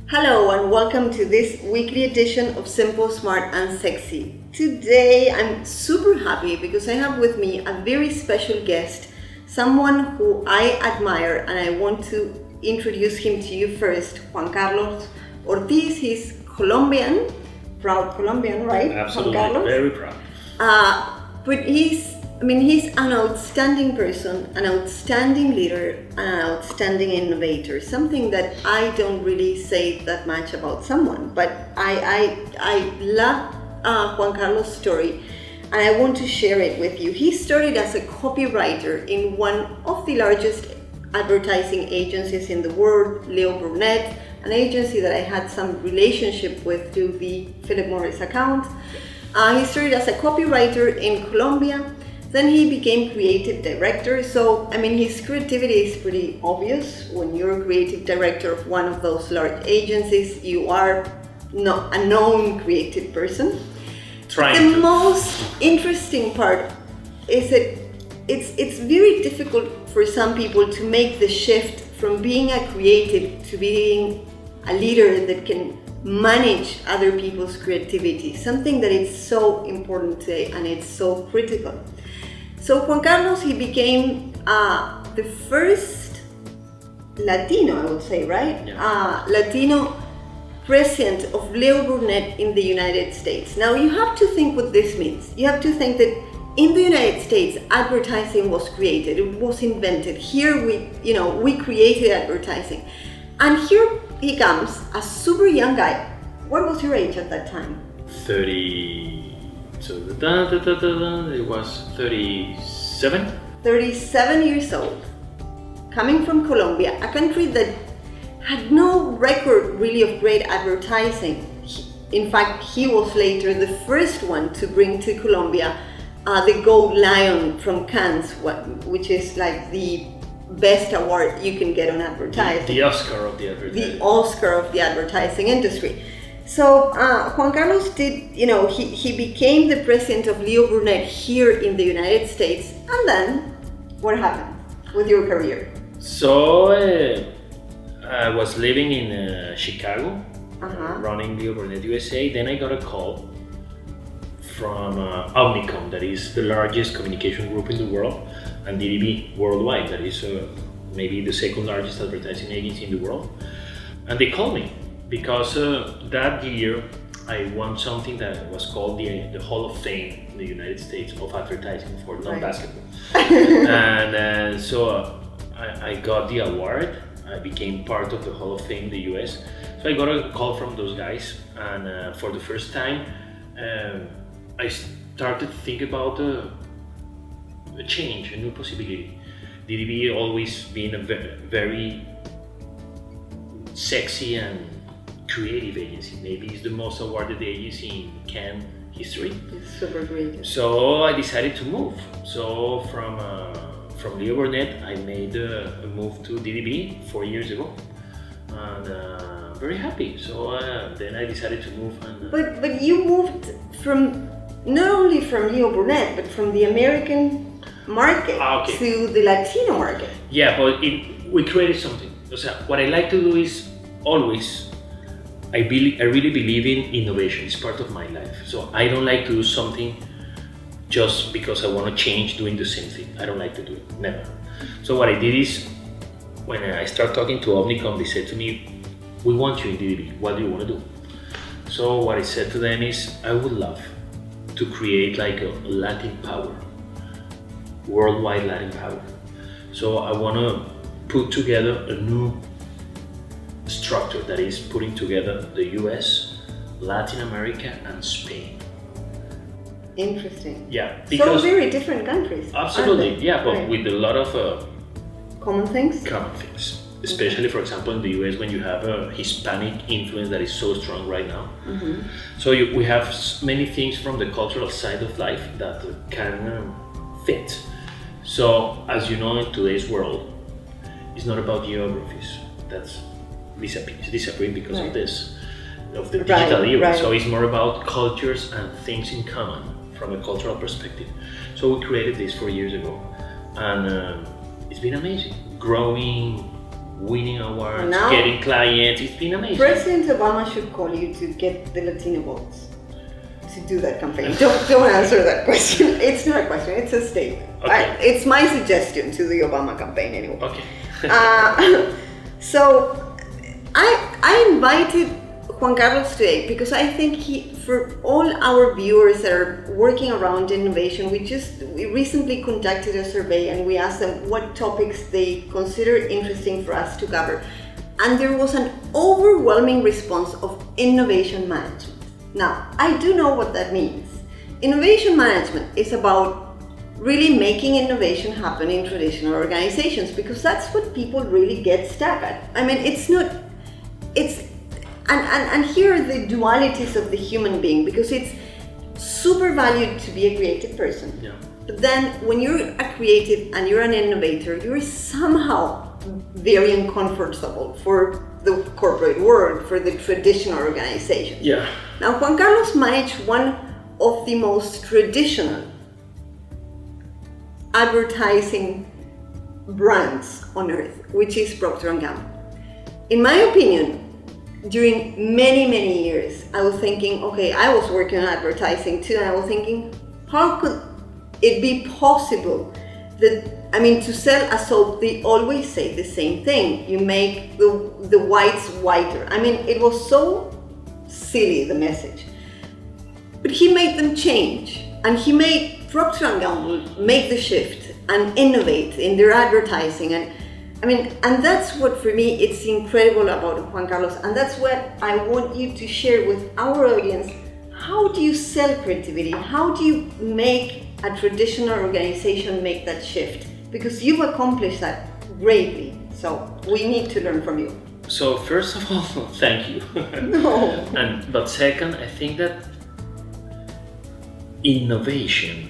Hello and welcome to this weekly edition of Simple, Smart and Sexy. Today I'm super happy because I have with me a very special guest, someone who I admire, and I want to introduce him to you first. Juan Carlos Ortiz. He's Colombian, proud Colombian, right? Absolutely, Juan Carlos? very proud. But he's an outstanding person, an outstanding leader, and an outstanding innovator. Something that I don't really say that much about someone, but I love Juan Carlos' story, and I want to share it with you. He started as a copywriter in one of the largest advertising agencies in the world, Leo Burnett, an agency that I had some relationship with through the Philip Morris account. He started as a copywriter in Colombia. Then he became creative director. So, his creativity is pretty obvious. When you're a creative director of one of those large agencies, you are not a known creative person. The most interesting part is that it's very difficult for some people to make the shift from being a creative to being a leader that can manage other people's creativity, something that is so important today and it's so critical. So Juan Carlos, he became the first Latino, I would say, right? Yeah. Latino president of Leo Burnett in the United States. Now you have to think what this means. You have to think that in the United States, advertising was created, it was invented. Here we created advertising. And here he comes, a super young guy. What was your age at that time? 30. So it was 37. 37 years old, coming from Colombia, a country that had no record really of great advertising. In fact, he was later the first one to bring to Colombia the Gold Lion from Cannes, which is like the best award you can get on advertising. The Oscar of the advertising. The Oscar of the advertising industry. So Juan Carlos did, he became the president of Leo Burnett here in the United States. And then, what happened with your career? So I was living in Chicago, running Leo Burnett USA. Then I got a call from Omnicom, that is the largest communication group in the world, and DDB worldwide, that is maybe the second largest advertising agency in the world. And they called me because that year I won something that was called the Hall of Fame in the United States of advertising for non-basketball. And so I got the award. I became part of the Hall of Fame in the US. So I got a call from those guys, and for the first time I started to think about a change, a new possibility. DDB always been a very sexy and creative agency. Maybe it's the most awarded agency in Cannes history. It's super great. So I decided to move. So from Leo Burnett, I made a move to DDB 4 years ago, and very happy. So then I decided to move. And but you moved from not only from Leo Burnett, but from the American market to the Latino market. Yeah, but we created something. So what I like to do is always, I really believe in innovation. It's part of my life. So I don't like to do something just because I want to change doing the same thing. I don't like to do it, never. So what I did is, when I started talking to Omnicom, they said to me, we want you in DDB, what do you want to do? So what I said to them is, I would love to create like a Latin power, worldwide Latin power. So I want to put together a new structure that is putting together the US, Latin America, and Spain. Interesting. Yeah, because so very different countries. Absolutely, yeah, but with a lot of common things. Especially, for example, in the US, when you have a Hispanic influence that is so strong right now. Mm-hmm. So we have many things from the cultural side of life that can fit. So, as you know, in today's world, it's not about geographies. That's disappearing because of this, of the digital era. Right. So it's more about cultures and things in common from a cultural perspective. So we created this 4 years ago, and it's been amazing, growing winning awards, Now, getting clients. It's been amazing. President Obama should call you to get the Latino votes to do that campaign. Don't answer that question. It's not a question. It's a statement. Okay. It's my suggestion to the Obama campaign anyway. Okay. So I invited Juan Carlos today because I think for all our viewers that are working around innovation, we recently conducted a survey and we asked them what topics they consider interesting for us to cover. And there was an overwhelming response of innovation management. Now, I do know what that means. Innovation management is about really making innovation happen in traditional organizations because that's what people really get stuck at. I mean, and here are the dualities of the human being because it's super valued to be a creative person. Yeah. But then when you're a creative and you're an innovator, you're somehow very uncomfortable for the corporate world, for the traditional organizations. Yeah. Now, Juan Carlos managed one of the most traditional advertising brands on earth, which is Procter & Gamble. In my opinion, during many, many years, I was thinking, okay, I was working on advertising too, and I was thinking, how could it be possible that, to sell a soap, they always say the same thing. You make the whites whiter. It was so silly, the message. But he made them change, and he made Procter & Gamble make the shift and innovate in their advertising. And that's what, for me, it's incredible about Juan Carlos, and that's what I want you to share with our audience. How do you sell creativity? How do you make a traditional organization make that shift? Because you've accomplished that greatly, so we need to learn from you. So first of all, thank you. No. But second, I think that innovation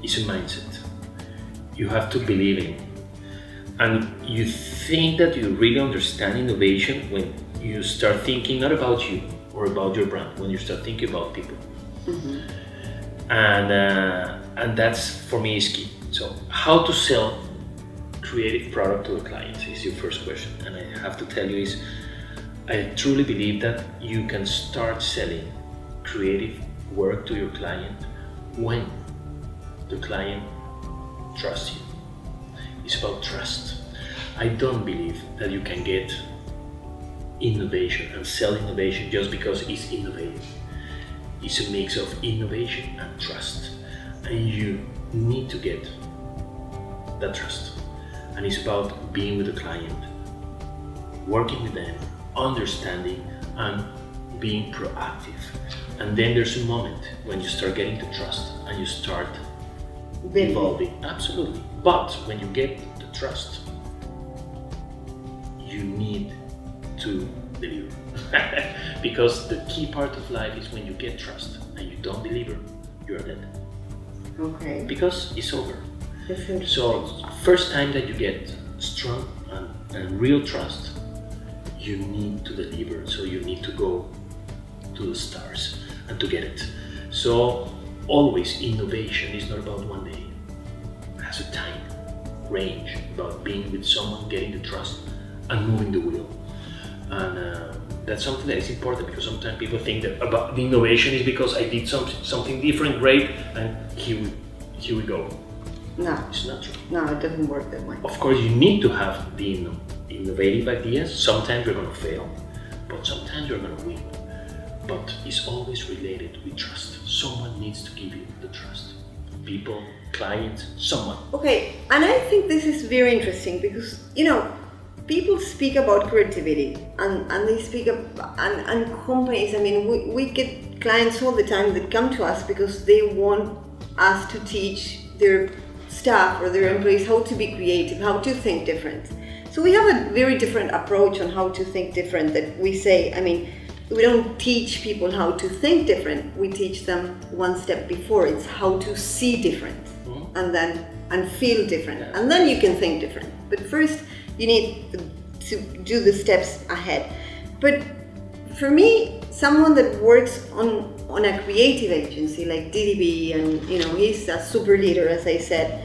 is a mindset. You have to believe in it. And you think that you really understand innovation when you start thinking not about you or about your brand, when you start thinking about people. Mm-hmm. And that's, for me, is key. So how to sell creative product to a client is your first question. And I have to tell you I truly believe that you can start selling creative work to your client when the client trusts you. It's about trust. I don't believe that you can get innovation and sell innovation just because it's innovative. It's a mix of innovation and trust. And you need to get that trust. And it's about being with the client, working with them, understanding, and being proactive. And then there's a moment when you start getting the trust and you start evolving. Absolutely. But when you get the trust, you need to deliver. Because the key part of life is when you get trust and you don't deliver, you're dead. Okay. Because it's over. So first time that you get strong and real trust, you need to deliver. So you need to go to the stars and to get it. So always innovation is not about one day. It has a time range about being with someone, getting the trust and moving the wheel. And that's something that is important because sometimes people think that about the innovation is because I did something different, great, and here we go. No. It's not true. No, it doesn't work that way. Of course, you need to have the innovative ideas. Sometimes you're going to fail, but sometimes you're going to win. But it's always related with trust. Someone needs to give you the trust. People, clients, someone. Okay, and I think this is very interesting because, people speak about creativity and they speak of, and companies, we get clients all the time that come to us because they want us to teach their staff or their employees how to be creative, how to think different. So we have a very different approach on how to think different that we say, we don't teach people how to think different, we teach them one step before. It's how to see different and feel different, and then you can think different. But first you need to do the steps ahead. But for me, someone that works on a creative agency like DDB, and he's a super leader, as I said,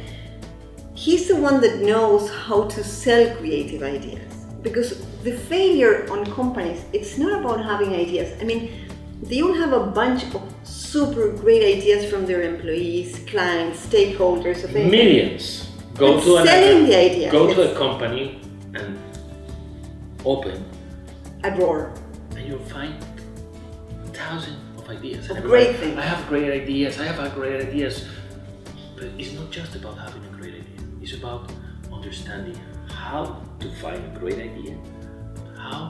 he's the one that knows how to sell creative ideas. because the failure on companies, it's not about having ideas. I mean, they all have a bunch of super great ideas from their employees, clients, stakeholders, of millions. Go to a company and open a drawer, and you'll find thousands of ideas. And great things. I have great ideas. But it's not just about having a great idea. It's about understanding how to find a great idea, how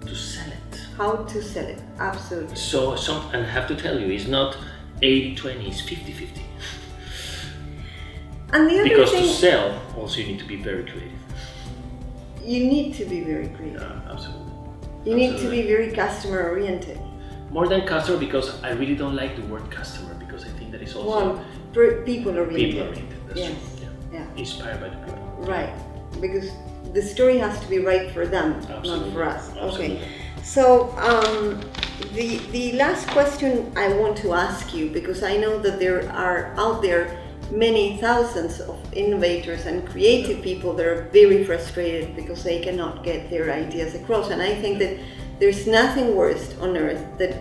to sell it. How to sell it, absolutely. So, and I have to tell you, it's not 80-20, it's 50-50. And the other because thing, to sell, also you need to be very creative. You need to be very creative. Absolutely. You need to be very customer oriented. More than customer, because I really don't like the word customer, because I think that is also people oriented. People oriented. That's yes. true. Yeah. Inspired by the people. Right. Because the story has to be right for them, Absolutely. not for us. Absolutely. Okay. So the last question I want to ask you, because I know that there are out there many thousands of innovators and creative people that are very frustrated because they cannot get their ideas across, and I think that there's nothing worse on earth that,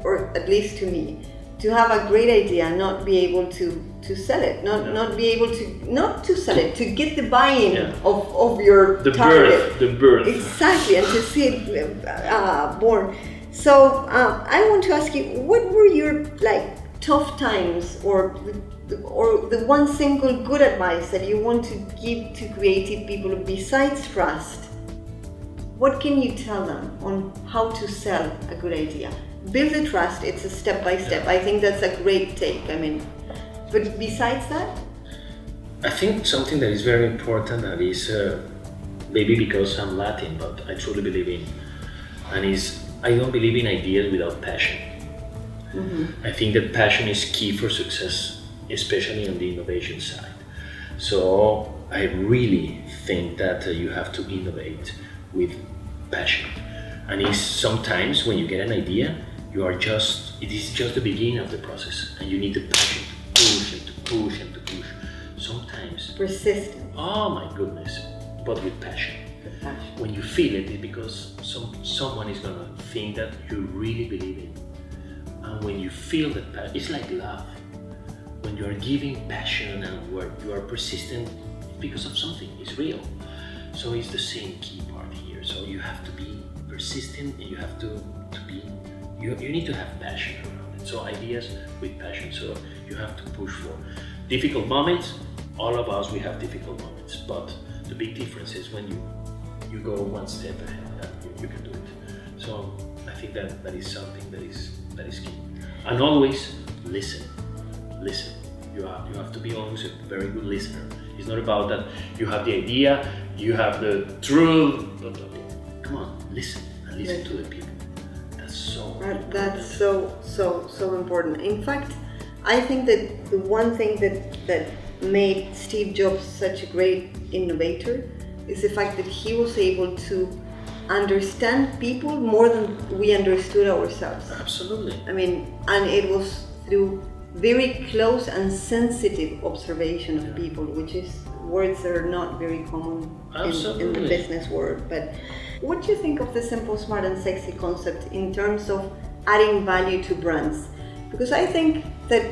or at least to me, to have a great idea and not be able to sell it, not be able to sell it, to get the buy-in of your target. The birth. Exactly, and to see it born. So I want to ask you, what were your tough times, or the one single good advice that you want to give to creative people besides trust? What can you tell them on how to sell a good idea? Build the trust, it's a step by step. I think that's a great take. I mean, but besides that? I think something that is very important, that is maybe because I'm Latin, but I truly believe in, and is I don't believe in ideas without passion. Mm-hmm. I think that passion is key for success, especially on the innovation side. So I really think that you have to innovate with passion. And it's sometimes when you get an idea, it is just the beginning of the process, and you need the passion to push and to push and to push. Sometimes persistent. Oh my goodness, but with passion. When you feel it, it's because someone is gonna think that you really believe in. And when you feel that passion, it's like love. When you are giving passion and where you are persistent, it's because of something, it's real. So it's the same key part here. So you have to be persistent, and you have to be, you need to have passion around it. So ideas with passion. So you have to push for difficult moments. All of us, we have difficult moments, but the big difference is when you go one step ahead, you can do it. So I think that is something that is key. And always listen. You have to be always a very good listener. It's not about that you have the idea, you have the truth. Come on, listen and listen to the people. That's so important. In fact, I think that the one thing that made Steve Jobs such a great innovator is the fact that he was able to understand people more than we understood ourselves. Absolutely. I mean, and it was through very close and sensitive observation of people, which is words that are not very common in the business world. But what do you think of the simple, smart and sexy concept in terms of adding value to brands? Because I think that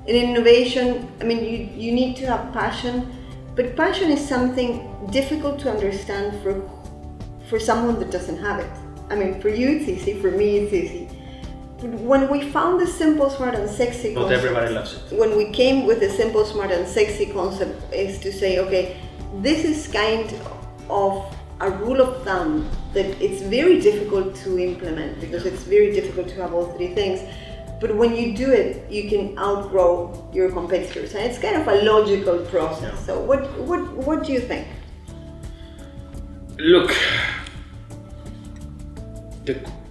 in innovation, I mean, you need to have passion, but passion is something difficult to understand for someone that doesn't have it. I mean, for you it's easy, for me it's easy. But when we found the simple, smart and sexy concept, not everybody loves it. When we came with the simple, smart and sexy concept, is to say, okay, this is kind of a rule of thumb that it's very difficult to implement, because it's very difficult to have all three things. But when you do it, you can outgrow your competitors, and it's kind of a logical process. Yeah. So what do you think? Look,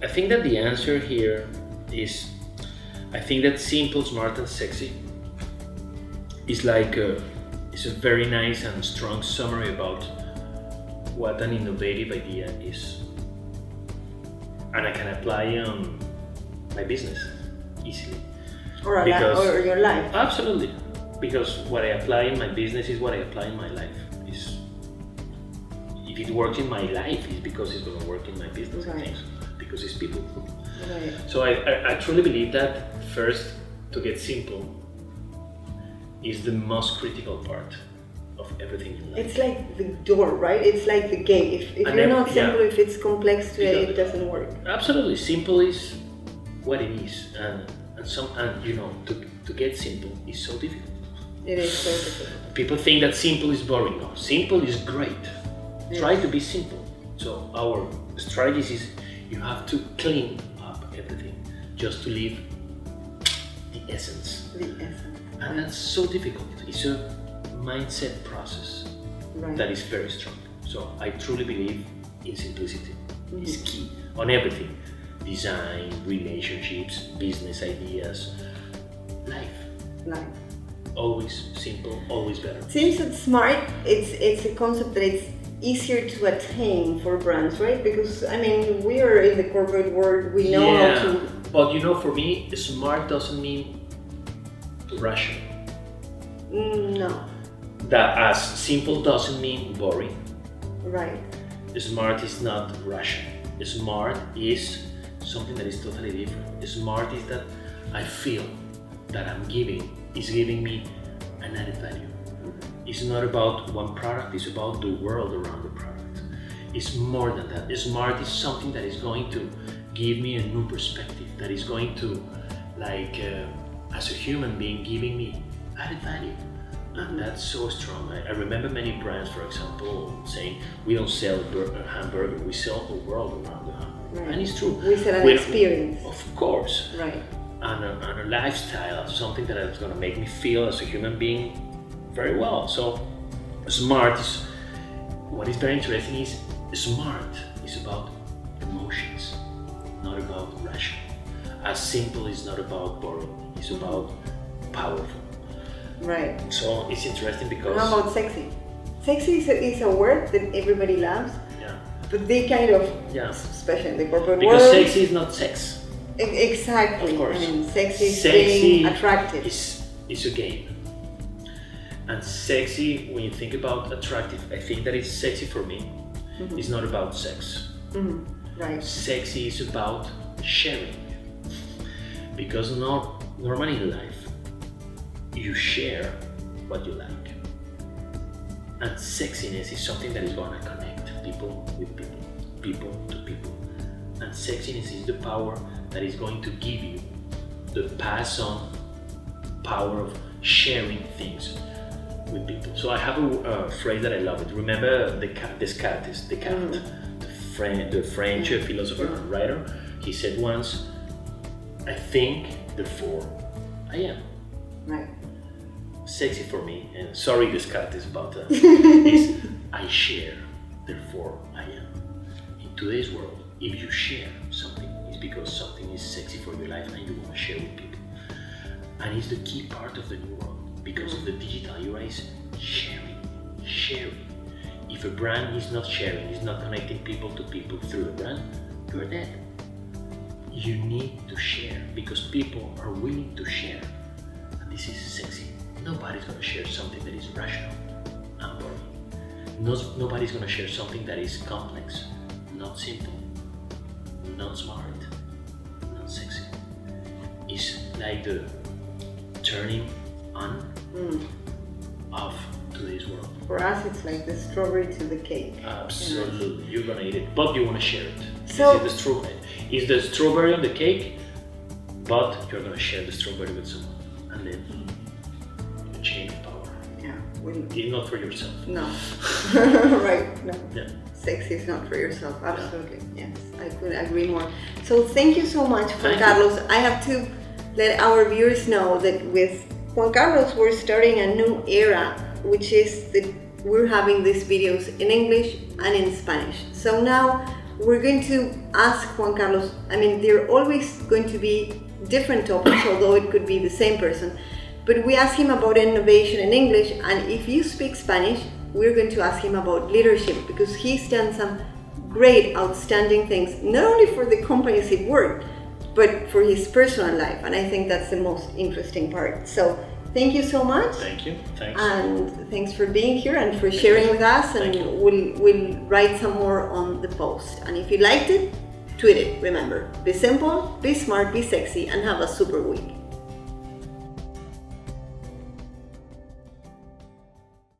I think that the answer here is, I think that simple, smart and sexy is it's a very nice and strong summary about what an innovative idea is. And I can apply on my business easily. Or your life. Absolutely. Because what I apply in my business is what I apply in my life. if it works in my life, it's because it's going to work in my business. Right. I think so, because it's people. Right. So I truly believe that first, to get simple is the most critical part of everything in life. It's like the door, right? It's like the gate. If you're not simple, if it's complex to it doesn't work. Absolutely, simple is what it is, and you know, to get simple is so difficult. It is so difficult. People think that simple is boring. No, simple is great. Yes. Try to be simple. So our strategy is you have to clean up everything just to leave the essence. The essence. And that's so difficult. It's a mindset process that is very strong. So I truly believe in simplicity. It's key on everything. Design, relationships, business ideas, life. Always simple, always better. Seems that smart, it's a concept that it's easier to attain for brands, right? Because I mean, we are in the corporate world, we know how to... But you know, for me, smart doesn't mean rational. No. That as simple doesn't mean boring. Right. Smart is not rational. Smart is something that is totally different. Smart is that I feel that is giving me an added value. It's not about one product, it's about the world around the product. It's more than that. Smart is something that is going to give me a new perspective, that is going to, as a human being, giving me added value. And that's so strong. I remember many brands, for example, saying, we don't sell a hamburger, we sell the world around the hamburger. Right. And it's true. We sell an experience. Of course. Right. And a lifestyle, something that is going to make me feel as a human being very well. So smart is, what is very interesting is smart is about emotions, not about rational. As simple is not about boring, it's about powerful. Right. So it's interesting because... How about sexy? Sexy is a word that everybody loves. Yeah. But they kind of, especially in the corporate world... Because sexy is not sex. Exactly. Of course. I mean, sexy is being attractive. It's a game. And sexy, when you think about attractive, I think that it's sexy for me. It's not about sex. Right. Sexy is about sharing. Because normally in life, you share what you like. And sexiness is something that is going to connect people with people, people to people. And sexiness is the power that is going to give you the pass-on power of sharing things with people. So I have a phrase that I love it. Remember Descartes, the French philosopher and writer? He said once, I think, therefore I am. Right. Sexy for me, and sorry Descartes, but is I share, therefore I am. In today's world, if you share something, it's because something is sexy for your life and you want to share with people. And it's the key part of the new world, because of the digital era is sharing. If a brand is not sharing, is not connecting people to people through the brand, you're dead. You need to share, because people are willing to share. And this is sexy. Nobody's going to share something that is rational and boring. Nobody's going to share something that is complex, not simple, not smart, not sexy. It's like the turning on of today's world. For us, it's like the strawberry to the cake. Absolutely. You're going to eat it, but you want to share it. So, this is the strawberry. It's the strawberry on the cake, but you're going to share the strawberry with someone. And then chain of power. Yeah. It's not for yourself. No. Right. No. Yeah. Sexy is not for yourself. Absolutely. Yes. I couldn't agree more. So thank you so much, Juan Carlos. I have to let our viewers know that with Juan Carlos, we're starting a new era, which is that we're having these videos in English and in Spanish. So now we're going to ask Juan Carlos, there are always going to be different topics, although it could be the same person. But we ask him about innovation in English, and if you speak Spanish, we're going to ask him about leadership, because he's done some great, outstanding things, not only for the companies he worked, but for his personal life. And I think that's the most interesting part. So thank you so much. Thank you. Thanks. And thanks for being here and for sharing with us. And we'll write some more on the post. And if you liked it, tweet it. Remember, be simple, be smart, be sexy, and have a super week.